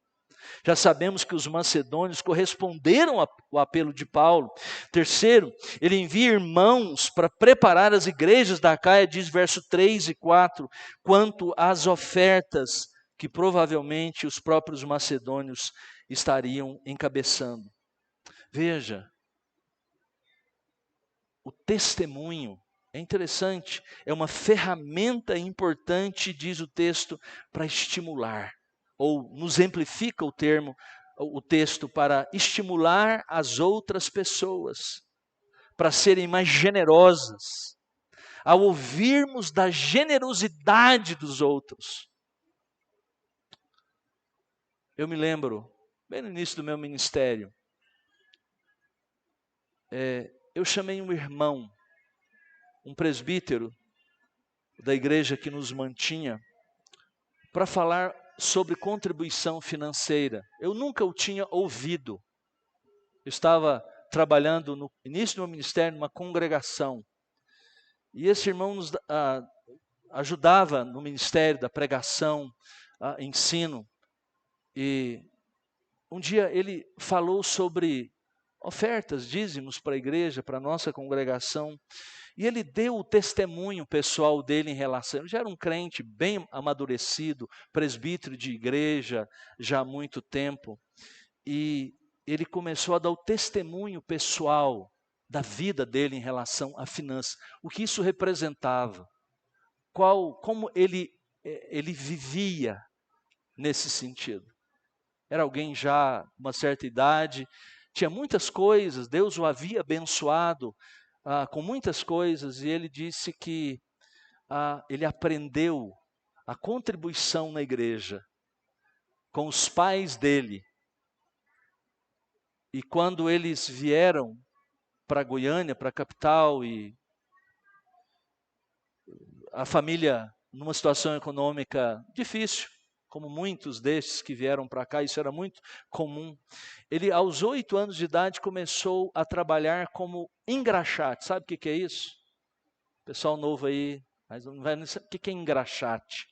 já sabemos que os macedônios corresponderam ao apelo de Paulo. Terceiro, ele envia irmãos para preparar as igrejas da Acaia, diz verso 3 e 4, quanto às ofertas que provavelmente os próprios macedônios estariam encabeçando. Veja, o testemunho É interessante, é uma ferramenta importante, diz o texto, para estimular, ou nos exemplifica o texto para estimular as outras pessoas, para serem mais generosas. Ao ouvirmos da generosidade dos outros. Eu me lembro, bem no início do meu ministério, eu chamei um irmão, um presbítero da igreja que nos mantinha, para falar sobre contribuição financeira. Eu nunca o tinha ouvido. Eu estava trabalhando no início do meu ministério numa congregação. E esse irmão nos ajudava no ministério da pregação, ensino. E um dia ele falou sobre ofertas, dízimos para a igreja, para a nossa congregação. E ele deu o testemunho pessoal dele em relação. Ele já era um crente bem amadurecido, presbítero de igreja já há muito tempo. E ele começou a dar o testemunho pessoal da vida dele em relação à finança. O que isso representava. Como ele vivia nesse sentido. Era alguém já uma certa idade, tinha muitas coisas, Deus o havia abençoado com muitas coisas, e ele disse que ele aprendeu a contribuição na igreja com os pais dele. E quando eles vieram para Goiânia, para a capital, e a família numa situação econômica difícil, como muitos destes que vieram para cá, isso era muito comum. Ele, aos 8 anos de idade, começou a trabalhar como engraxate. Sabe o que é isso? Pessoal novo aí, mas não vai nem saber o que é engraxate.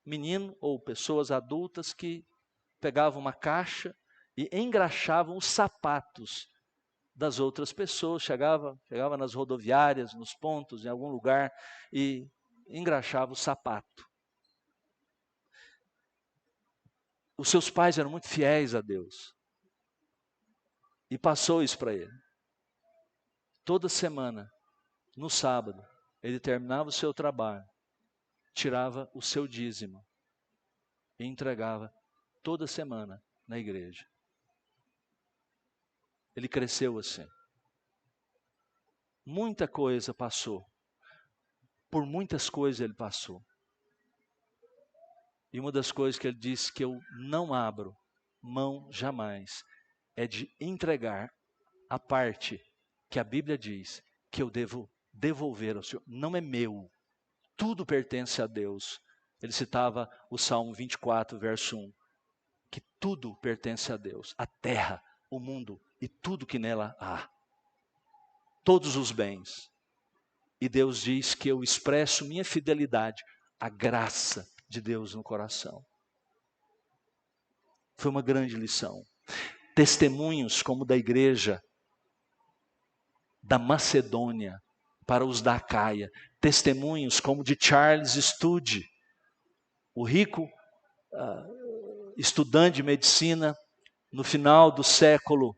Menino ou pessoas adultas que pegavam uma caixa e engraxavam os sapatos das outras pessoas. Chegava nas rodoviárias, nos pontos, em algum lugar, e engraxava o sapato. Os seus pais eram muito fiéis a Deus. E passou isso para ele. Toda semana, no sábado, ele terminava o seu trabalho, tirava o seu dízimo e entregava toda semana na igreja. Ele cresceu assim. Muita coisa passou. Por muitas coisas ele passou. E uma das coisas que ele disse que eu não abro mão jamais é de entregar a parte que a Bíblia diz que eu devo devolver ao Senhor. Não é meu. Tudo pertence a Deus. Ele citava o Salmo 24, verso 1. Que tudo pertence a Deus. A terra, o mundo e tudo que nela há. Todos os bens. E Deus diz que eu expresso minha fidelidade à graça de Deus no coração. Foi uma grande lição. Testemunhos como da igreja da Macedônia para os da Acaia. Testemunhos como de Charles Studi, o rico estudante de medicina no final do século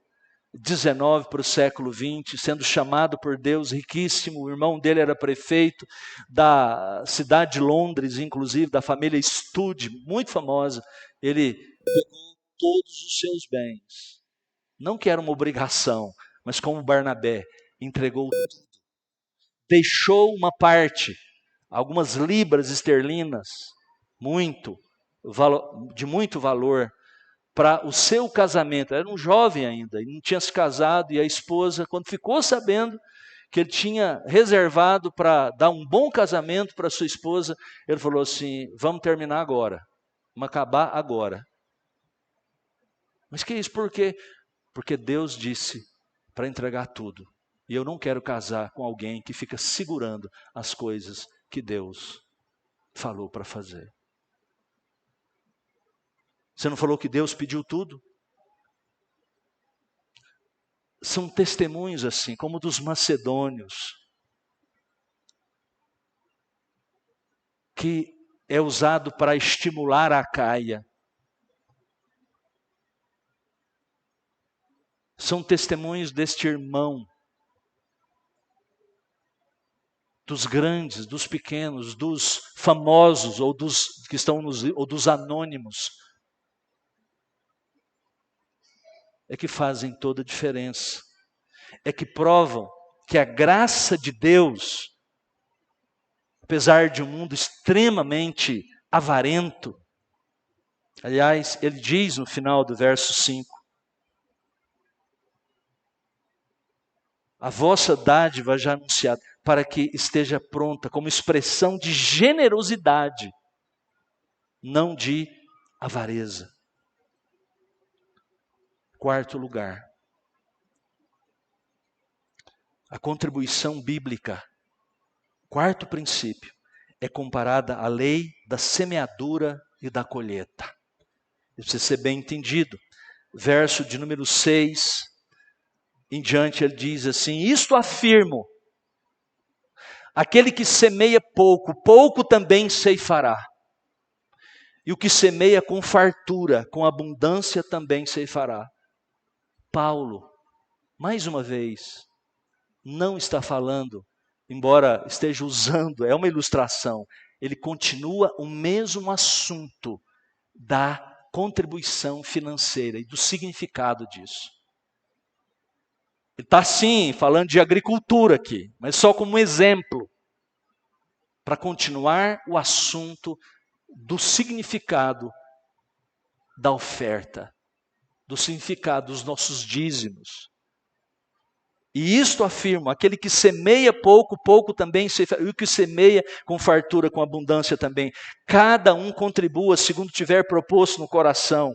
XIX para o século XX, sendo chamado por Deus, riquíssimo. O irmão dele era prefeito da cidade de Londres, inclusive da família Studi, muito famosa. Ele pegou todos os seus bens, não que era uma obrigação, mas como Barnabé, entregou tudo. Deixou uma parte, algumas libras esterlinas, de muito valor, para o seu casamento. Era um jovem ainda, não tinha se casado, e a esposa, quando ficou sabendo que ele tinha reservado para dar um bom casamento para sua esposa, ele falou assim: vamos terminar agora, vamos acabar agora. Mas que isso? Por quê? Porque Deus disse para entregar tudo. E eu não quero casar com alguém que fica segurando as coisas que Deus falou para fazer. Você não falou que Deus pediu tudo? São testemunhos assim, como dos macedônios, que é usado para estimular a Acaia. São testemunhos deste irmão dos grandes, dos pequenos, dos famosos ou dos que estão ou dos anônimos, é que fazem toda a diferença. É que provam que a graça de Deus, apesar de um mundo extremamente avarento, aliás, ele diz no final do verso 5, a vossa dádiva já anunciada, para que esteja pronta como expressão de generosidade, não de avareza. Quarto lugar, a contribuição bíblica, quarto princípio, é comparada à lei da semeadura e da colheita. Isso precisa ser bem entendido. Verso de número 6 em diante, ele diz assim: isto afirmo, aquele que semeia pouco, pouco também ceifará. E o que semeia com fartura, com abundância também ceifará. Paulo, mais uma vez, não está falando, embora esteja usando, é uma ilustração, ele continua o mesmo assunto da contribuição financeira e do significado disso. Ele está sim falando de agricultura aqui, mas só como exemplo, para continuar o assunto do significado da oferta, do significado dos nossos dízimos. E isto afirmo, aquele que semeia pouco, pouco também ceifará, e o que semeia com fartura, com abundância também. Cada um contribua segundo tiver proposto no coração.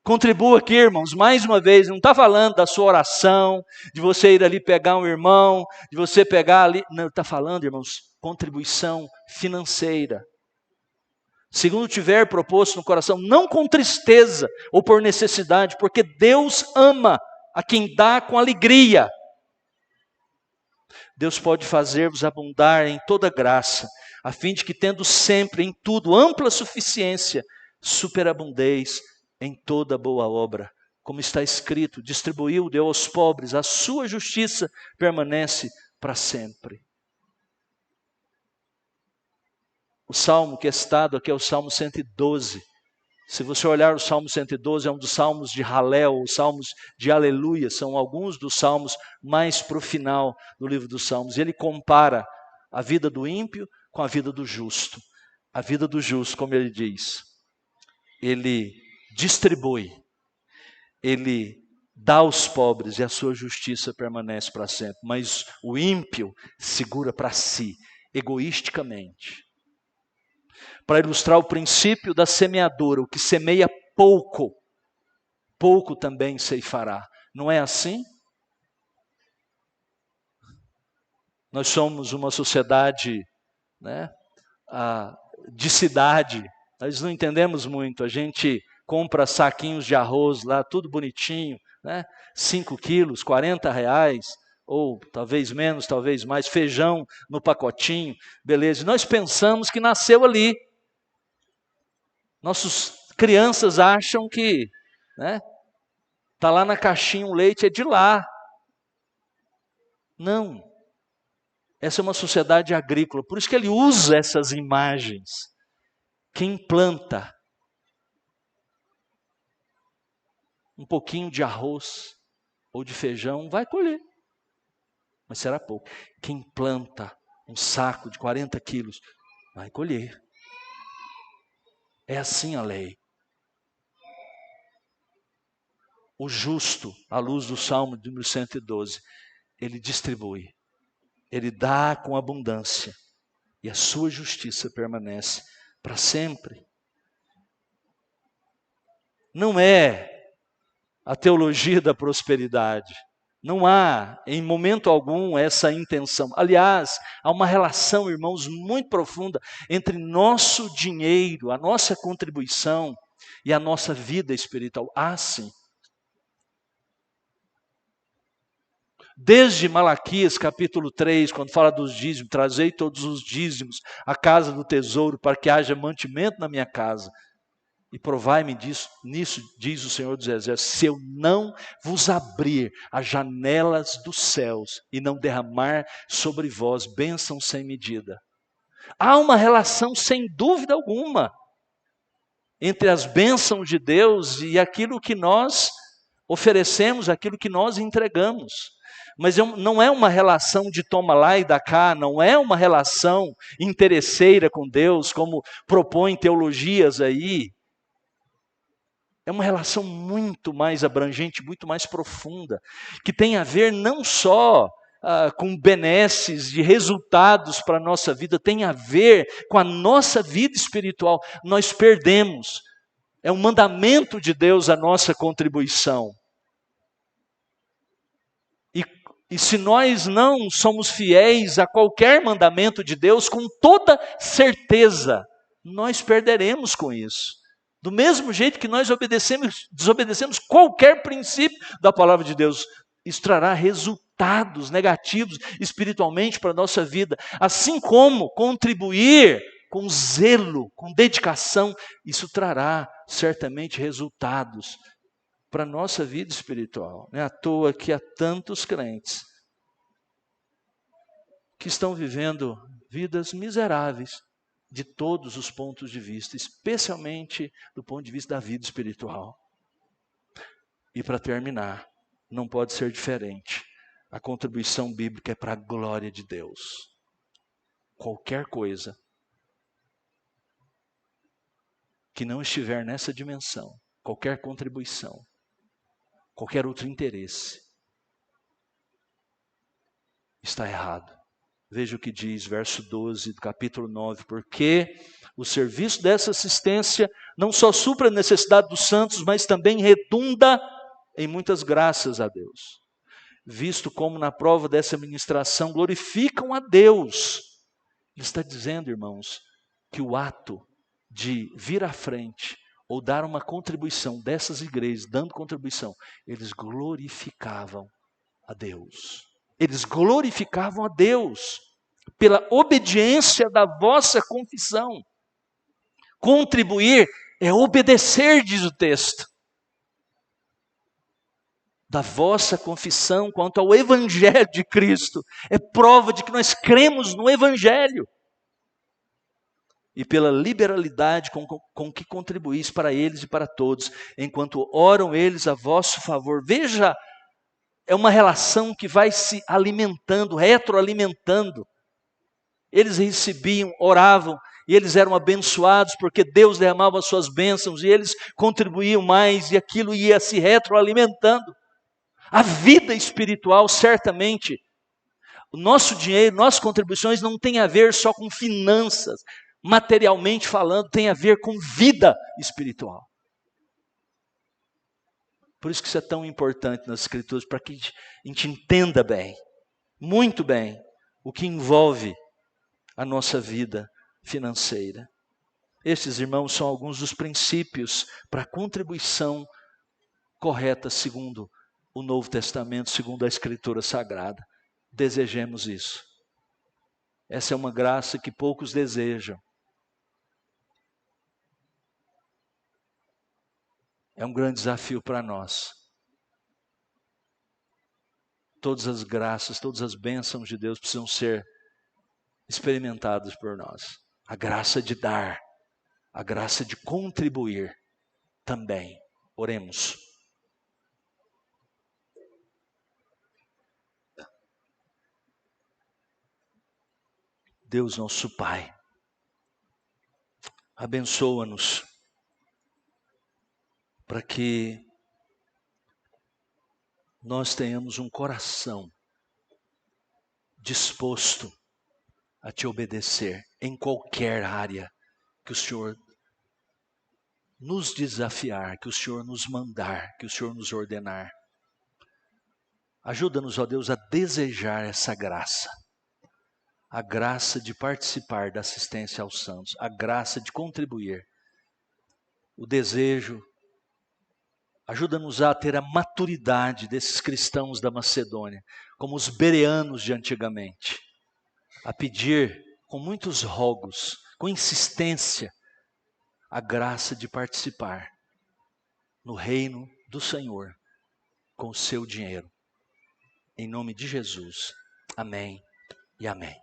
Contribua aqui, irmãos, mais uma vez, não está falando da sua oração, de você ir ali pegar um irmão, de você pegar ali, não, está falando, irmãos, contribuição financeira. Segundo tiver proposto no coração, não com tristeza ou por necessidade, porque Deus ama a quem dá com alegria. Deus pode fazer-vos abundar em toda graça, a fim de que, tendo sempre em tudo ampla suficiência, superabundeis em toda boa obra. Como está escrito, distribuiu, deu aos pobres, a sua justiça permanece para sempre. O salmo que é citado aqui é o Salmo 112. Se você olhar o Salmo 112, é um dos salmos de Halel, os salmos de Aleluia, são alguns dos salmos mais para o final do livro dos Salmos. E ele compara a vida do ímpio com a vida do justo. A vida do justo, como ele diz, ele distribui, ele dá aos pobres e a sua justiça permanece para sempre. Mas o ímpio segura para si, egoisticamente. Para ilustrar o princípio da semeadura, o que semeia pouco, pouco também ceifará. Não é assim? Nós somos uma sociedade, né, de cidade, nós não entendemos muito, a gente compra saquinhos de arroz lá, tudo bonitinho, né, 5 quilos, R$40, ou talvez menos, talvez mais, feijão no pacotinho, beleza, e nós pensamos que nasceu ali. Nossas crianças acham que, né, tá lá na caixinha um leite, é de lá. Não. Essa é uma sociedade agrícola, por isso que ele usa essas imagens. Quem planta um pouquinho de arroz ou de feijão vai colher, mas será pouco. Quem planta um saco de 40 quilos vai colher. É assim a lei. O justo, à luz do Salmo de número 112, ele distribui, ele dá com abundância, e a sua justiça permanece para sempre. Não é a teologia da prosperidade. Não há, em momento algum, essa intenção. Aliás, há uma relação, irmãos, muito profunda entre nosso dinheiro, a nossa contribuição e a nossa vida espiritual. Há sim. Desde Malaquias capítulo 3, quando fala dos dízimos, trazei todos os dízimos à casa do tesouro para que haja mantimento na minha casa. E provai-me nisso, diz o Senhor dos Exércitos, se eu não vos abrir as janelas dos céus e não derramar sobre vós bênção sem medida. Há uma relação sem dúvida alguma entre as bênçãos de Deus e aquilo que nós oferecemos, aquilo que nós entregamos. Mas não é uma relação de toma lá e dá cá, não é uma relação interesseira com Deus, como propõem teologias aí. É uma relação muito mais abrangente, muito mais profunda, que tem a ver não só com benesses de resultados para a nossa vida, tem a ver com a nossa vida espiritual. Nós perdemos, é um mandamento de Deus a nossa contribuição. E se nós não somos fiéis a qualquer mandamento de Deus, com toda certeza, nós perderemos com isso. Do mesmo jeito que nós desobedecemos qualquer princípio da palavra de Deus, isso trará resultados negativos espiritualmente para a nossa vida. Assim como contribuir com zelo, com dedicação, isso trará certamente resultados para a nossa vida espiritual. Não é à toa que há tantos crentes que estão vivendo vidas miseráveis de todos os pontos de vista, especialmente do ponto de vista da vida espiritual. E para terminar, não pode ser diferente. A contribuição bíblica é para a glória de Deus. Qualquer coisa que não estiver nessa dimensão, qualquer contribuição, qualquer outro interesse, está errado. Veja o que diz, verso 12 do capítulo 9. Porque o serviço dessa assistência não só supra a necessidade dos santos, mas também redunda em muitas graças a Deus. Visto como na prova dessa ministração glorificam a Deus. Ele está dizendo, irmãos, que o ato de vir à frente ou dar uma contribuição dessas igrejas, dando contribuição, eles glorificavam a Deus. Eles glorificavam a Deus pela obediência da vossa confissão. Contribuir é obedecer, diz o texto. Da vossa confissão quanto ao Evangelho de Cristo. É prova de que nós cremos no Evangelho. E pela liberalidade com que contribuís para eles e para todos, enquanto oram eles a vosso favor. Veja, é uma relação que vai se alimentando, retroalimentando. Eles recebiam, oravam, e eles eram abençoados, porque Deus derramava as suas bênçãos, e eles contribuíam mais, e aquilo ia se retroalimentando. A vida espiritual, certamente, o nosso dinheiro, nossas contribuições não tem a ver só com finanças, materialmente falando, tem a ver com vida espiritual. Por isso que isso é tão importante nas Escrituras, para que a gente entenda bem, muito bem, o que envolve a nossa vida financeira. Estes, irmãos, são alguns dos princípios para a contribuição correta segundo o Novo Testamento, segundo a Escritura Sagrada. Desejemos isso. Essa é uma graça que poucos desejam. É um grande desafio para nós. Todas as graças, todas as bênçãos de Deus precisam ser experimentadas por nós. A graça de dar, a graça de contribuir também. Oremos. Deus nosso Pai, abençoa-nos para que nós tenhamos um coração disposto a te obedecer em qualquer área que o Senhor nos desafiar, que o Senhor nos mandar, que o Senhor nos ordenar. Ajuda-nos, ó Deus, a desejar essa graça. A graça de participar da assistência aos santos, a graça de contribuir, o desejo. Ajuda-nos a ter a maturidade desses cristãos da Macedônia, como os bereanos de antigamente, a pedir com muitos rogos, com insistência, a graça de participar no reino do Senhor com o seu dinheiro. Em nome de Jesus. Amém e amém.